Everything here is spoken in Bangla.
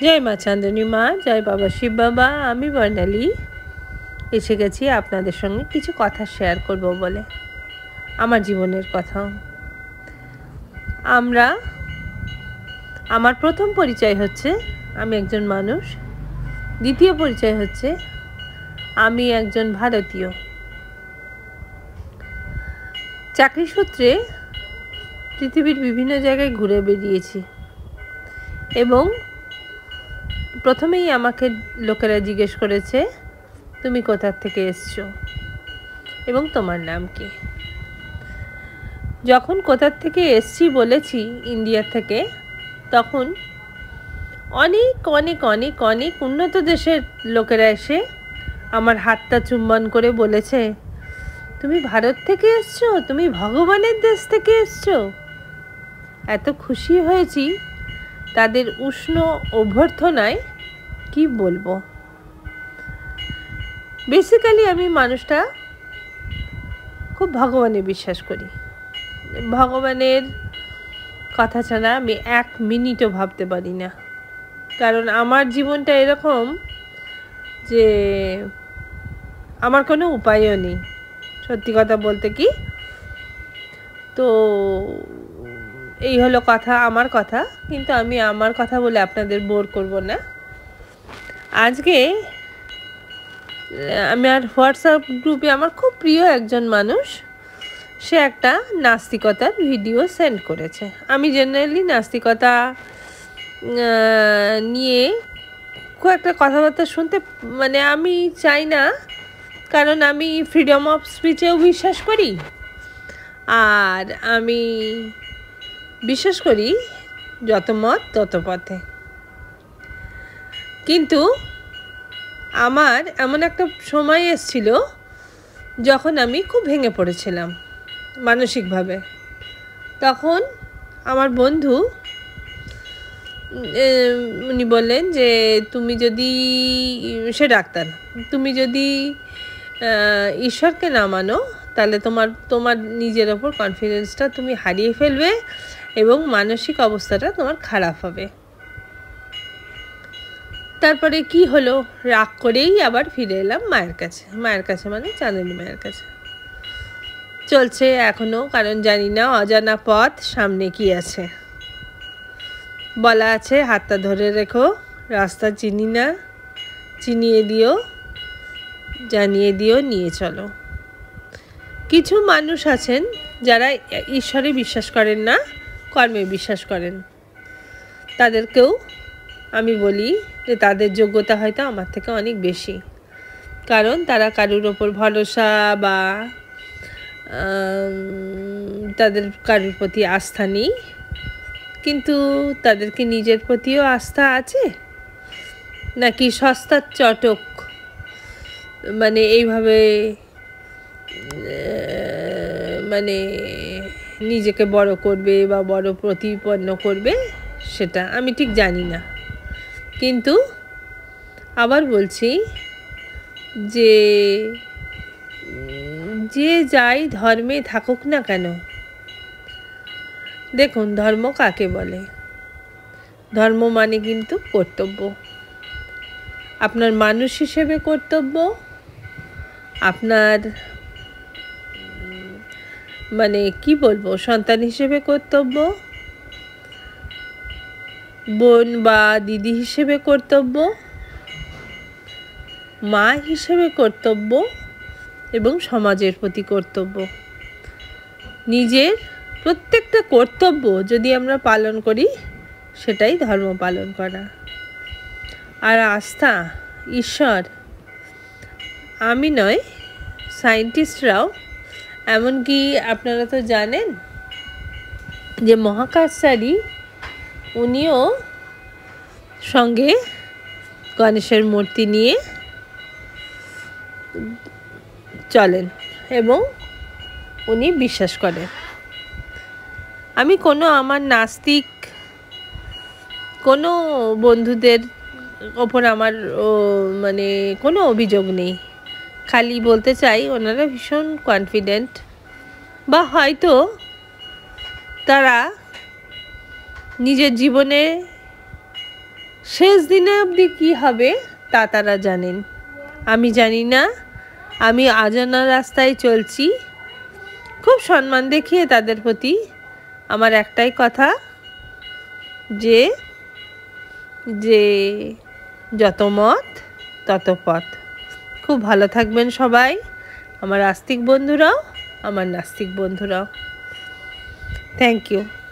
জয় মা চাঁদনী মা, জয় বাবা শিব বাবা। আমি বর্ণালী এসে গেছি আপনাদের সঙ্গে কিছু কথা শেয়ার করব বলে, আমার জীবনের কথা। আমার প্রথম পরিচয় হচ্ছে আমি একজন মানুষ, দ্বিতীয় পরিচয় হচ্ছে আমি একজন ভারতীয়। চাকরি সূত্রে পৃথিবীর বিভিন্ন জায়গায় ঘুরে বেরিয়েছি এবং প্রথমেই আমাকে লোকেরা জিজ্ঞেস করেছে, তুমি কোথা থেকে এসছো এবং তোমার নাম কি। যখন কোথার থেকে এসছি বলেছি, ইন্ডিয়া থেকে, তখন অনেক অনেক অনেক অনেক উন্নত দেশের লোকেরা এসে আমার হাতটা চুম্বন করে বলেছে, তুমি ভারত থেকে এসছো, তুমি ভগবানের দেশ থেকে এসছো। এত খুশি হয়েছি তাদের উষ্ণ অভ্যর্থনায়, কি বলবো। বেসিক্যালি আমি মানুষটা খুব ভগবানে বিশ্বাস করি। ভগবানের কথা ছাড়া আমি এক মিনিটও ভাবতে পারি না, কারণ আমার জীবনটা এরকম যে আমার কোনো উপায়ও নেই, সত্যি কথা বলতে। কি তো এই হলো কথা, আমার কথা। কিন্তু আমি আমার কথা বলে আপনাদের বোর করব না। আজকে আমার হোয়াটসঅ্যাপ গ্রুপে আমার খুব প্রিয় একজন মানুষ, সে একটা নাস্তিকতার ভিডিও সেন্ড করেছে। আমি জেনারেলি নাস্তিকতা নিয়ে খুব একটা কথাবার্তা শুনতে আমি চাই না, কারণ আমি ফ্রিডম অফ স্পিচেও বিশ্বাস করি, আর আমি বিশ্বাস করি যত মত তত পথে। কিন্তু আমার এমন একটা সময় এসেছিল যখন আমি খুব ভেঙে পড়েছিলাম মানসিকভাবে। তখন আমার বন্ধু উনি বললেন যে তুমি যদি, সে ডাক্তার, তুমি যদি ঈশ্বরকে না মানো তাহলে তোমার নিজের ওপর কনফিডেন্সটা তুমি হারিয়ে ফেলবে এবং মানসিক অবস্থাটা তোমার খারাপ হবে। তারপরে কি হলো, রাগ করেই আবার ফিরে এলাম মায়ের কাছে মানে চাঁদনী মায়ের কাছে। চলছে এখনো, কারণ জানি না অজানা পথ, সামনে কি আছে। বলা আছে, হাতটা ধরে রেখো, রাস্তা চিনি না, চিনিয়ে দিও, জানিয়ে দিও, নিয়ে চলো। কিছু মানুষ আছেন যারা ঈশ্বরে বিশ্বাস করেন না, কর্মে বিশ্বাস করেন। তাদেরকেও আমি বলি যে তাদের যোগ্যতা হয়তো আমার থেকে অনেক বেশি, কারণ তারা কারুর ওপর ভরসা বা তাদের কারুর প্রতি আস্থা নেই, কিন্তু তাদেরকে নিজের প্রতিও আস্থা আছে নাকি সস্তার চটক এইভাবে নিজেকে বড় করবে বা বড় প্রতিপন্ন করবে, সেটা আমি ঠিক জানি না। কিন্তু আবার বলছি যে যে যাই ধর্মে থাকুক না কেন, দেখুন ধর্ম কাকে বলে। ধর্ম মানে কিন্তু কর্তব্য। আপনার মানুষ হিসেবে কর্তব্য, আপনার কি বলবো, সন্তান হিসেবে কর্তব্য, বোন বা দিদি হিসেবে কর্তব্য, মা হিসেবে কর্তব্য এবং সমাজের প্রতি কর্তব্য। নিজের প্রত্যেকটা কর্তব্য যদি আমরা পালন করি, সেটাই ধর্ম পালন করা। আর আস্থা, ঈশ্বর, আমি নয়, সায়েন্টিস্টরাও, এমনকি আপনারা তো জানেন যে মহাকাশচারী, উনিও সঙ্গে গণেশের মূর্তি নিয়ে চলেন এবং উনি বিশ্বাস করেন। আমি আমার নাস্তিক কোনো বন্ধুদের ওপর আমার কোনো অভিযোগ নেই। খালি বলতে চাই, ওনারা ভীষণ কনফিডেন্ট, বা হয়তো তারা নিজের জীবনে শেষ দিনে অবধি কী হবে তা তারা জানেন, আমি জানি না। আমি অজানা রাস্তায় চলছি, খুব সম্মান দেখিয়ে তাদের প্রতি। আমার একটাই কথা, যে যে যত মত তত পথ। খুব ভালো থাকবেন সবাই, আমার আস্তিক বন্ধুরাও, আমার নাস্তিক বন্ধুরাও। Thank you.